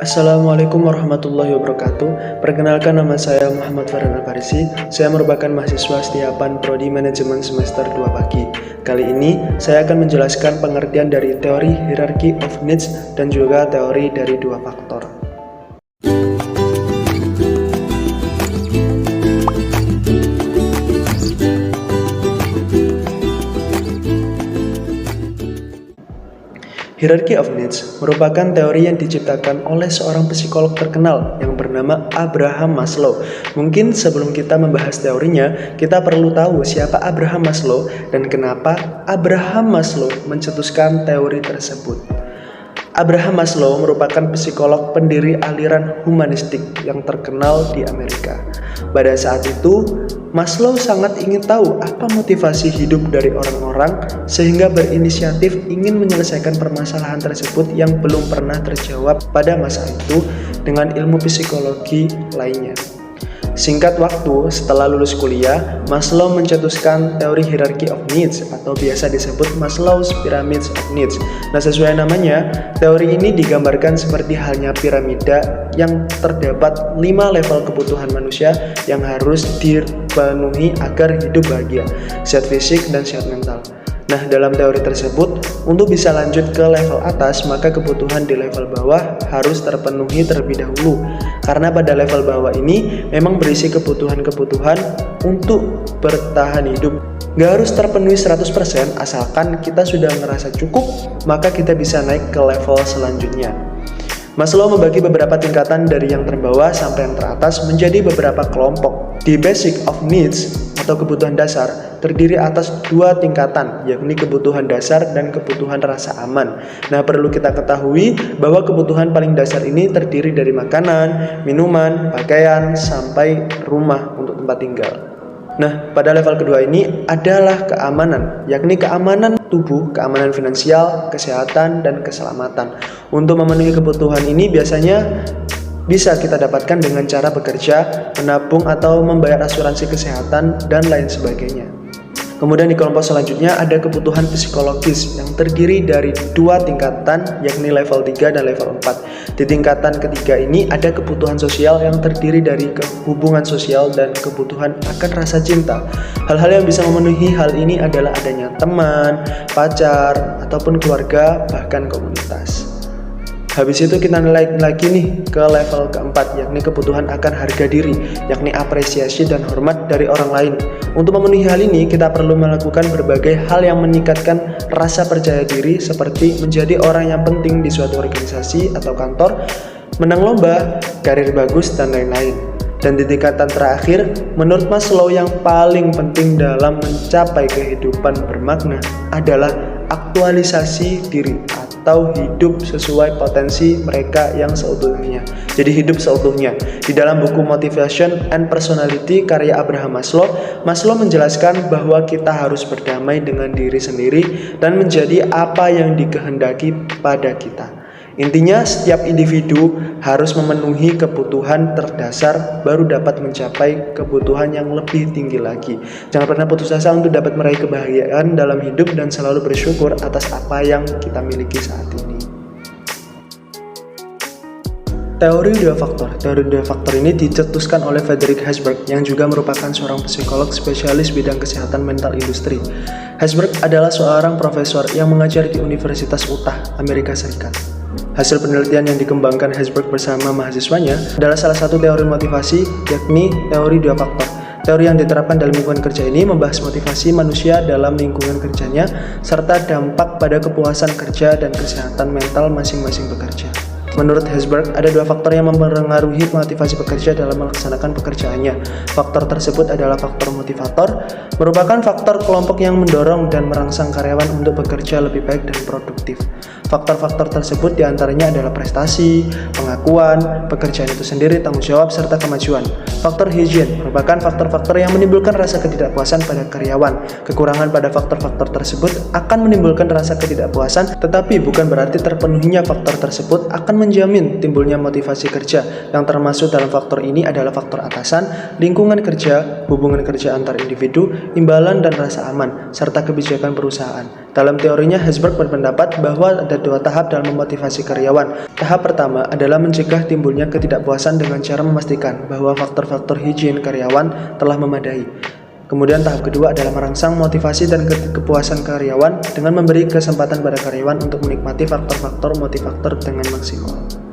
Assalamualaikum warahmatullahi wabarakatuh. Perkenalkan, nama saya Muhammad Farhan Al-Farisi. Saya merupakan mahasiswa setiapan Prodi Manajemen semester 2 Pagi. Kali ini saya akan menjelaskan pengertian dari teori hierarchy of needs dan juga teori dari dua faktor. Hierarchy of Needs merupakan teori yang diciptakan oleh seorang psikolog terkenal yang bernama Abraham Maslow. Mungkin sebelum kita membahas teorinya, kita perlu tahu siapa Abraham Maslow dan kenapa Abraham Maslow mencetuskan teori tersebut. Abraham Maslow merupakan psikolog pendiri aliran humanistik yang terkenal di Amerika. Pada saat itu, Maslow sangat ingin tahu apa motivasi hidup dari orang-orang sehingga berinisiatif ingin menyelesaikan permasalahan tersebut yang belum pernah terjawab pada masa itu dengan ilmu psikologi lainnya. Singkat waktu, setelah lulus kuliah, Maslow mencetuskan teori hierarchy of needs atau biasa disebut Maslow's Pyramids of Needs. Nah, sesuai namanya, teori ini digambarkan seperti halnya piramida yang terdapat 5 level kebutuhan manusia yang harus dipenuhi agar hidup bahagia, sehat fisik dan sehat mental. Nah, dalam teori tersebut, untuk bisa lanjut ke level atas, maka kebutuhan di level bawah harus terpenuhi terlebih dahulu. Karena pada level bawah ini memang berisi kebutuhan-kebutuhan untuk bertahan hidup. Gak harus terpenuhi 100%, asalkan kita sudah merasa cukup, maka kita bisa naik ke level selanjutnya. Maslow membagi beberapa tingkatan dari yang terbawah sampai yang teratas menjadi beberapa kelompok. Di basic of needs atau kebutuhan dasar terdiri atas 2 tingkatan, yakni kebutuhan dasar dan kebutuhan rasa aman. Nah, perlu kita ketahui bahwa kebutuhan paling dasar ini terdiri dari makanan, minuman, pakaian, sampai rumah untuk tempat tinggal. Nah, pada level kedua ini adalah keamanan, yakni keamanan tubuh, keamanan finansial, kesehatan, dan keselamatan. Untuk memenuhi kebutuhan ini biasanya bisa kita dapatkan dengan cara bekerja, menabung, atau membayar asuransi kesehatan, dan lain sebagainya. Kemudian di kelompok selanjutnya ada kebutuhan psikologis yang terdiri dari 2 tingkatan, yakni level 3 dan level 4. Di tingkatan ketiga ini ada kebutuhan sosial yang terdiri dari hubungan sosial dan kebutuhan akan rasa cinta. Hal-hal yang bisa memenuhi hal ini adalah adanya teman, pacar, ataupun keluarga, bahkan komunitas. Habis itu kita naik lagi nih ke level keempat, yakni kebutuhan akan harga diri, yakni apresiasi dan hormat dari orang lain. Untuk memenuhi hal ini, kita perlu melakukan berbagai hal yang meningkatkan rasa percaya diri, seperti menjadi orang yang penting di suatu organisasi atau kantor, menang lomba, karir bagus, dan lain-lain. Dan di tingkatan terakhir, menurut Maslow yang paling penting dalam mencapai kehidupan bermakna adalah aktualisasi diri atau hidup sesuai potensi mereka yang seutuhnya. Jadi hidup seutuhnya. Di dalam buku Motivation and Personality karya Abraham Maslow, Maslow menjelaskan bahwa kita harus berdamai dengan diri sendiri dan menjadi apa yang dikehendaki pada kita. Intinya, setiap individu harus memenuhi kebutuhan terdasar baru dapat mencapai kebutuhan yang lebih tinggi lagi. Jangan pernah putus asa untuk dapat meraih kebahagiaan dalam hidup dan selalu bersyukur atas apa yang kita miliki saat ini. Teori dua faktor. Teori dua faktor ini dicetuskan oleh Frederick Herzberg yang juga merupakan seorang psikolog spesialis bidang kesehatan mental industri. Herzberg adalah seorang profesor yang mengajar di Universitas Utah, Amerika Serikat. Hasil penelitian yang dikembangkan Herzberg bersama mahasiswanya adalah salah satu teori motivasi, yakni teori dua faktor. Teori yang diterapkan dalam lingkungan kerja ini membahas motivasi manusia dalam lingkungan kerjanya, serta dampak pada kepuasan kerja dan kesehatan mental masing-masing pekerja. Menurut Herzberg, ada 2 faktor yang mempengaruhi motivasi pekerja dalam melaksanakan pekerjaannya. Faktor tersebut adalah faktor motivator, merupakan faktor kelompok yang mendorong dan merangsang karyawan untuk bekerja lebih baik dan produktif. Faktor-faktor tersebut diantaranya adalah prestasi, pengakuan, pekerjaan itu sendiri, tanggung jawab, serta kemajuan. Faktor higien merupakan faktor-faktor yang menimbulkan rasa ketidakpuasan pada karyawan. Kekurangan pada faktor-faktor tersebut akan menimbulkan rasa ketidakpuasan, tetapi bukan berarti terpenuhinya faktor tersebut akan menjamin timbulnya motivasi kerja. Yang termasuk dalam faktor ini adalah faktor atasan, lingkungan kerja, hubungan kerja antar individu, imbalan dan rasa aman, serta kebijakan perusahaan. Dalam teorinya, Herzberg berpendapat bahwa ada ada 2 tahap dalam memotivasi karyawan. Tahap pertama adalah mencegah timbulnya ketidakpuasan dengan cara memastikan bahwa faktor-faktor higien karyawan telah memadai. Kemudian tahap kedua adalah merangsang motivasi dan kepuasan karyawan dengan memberi kesempatan pada karyawan untuk menikmati faktor-faktor motivator dengan maksimal.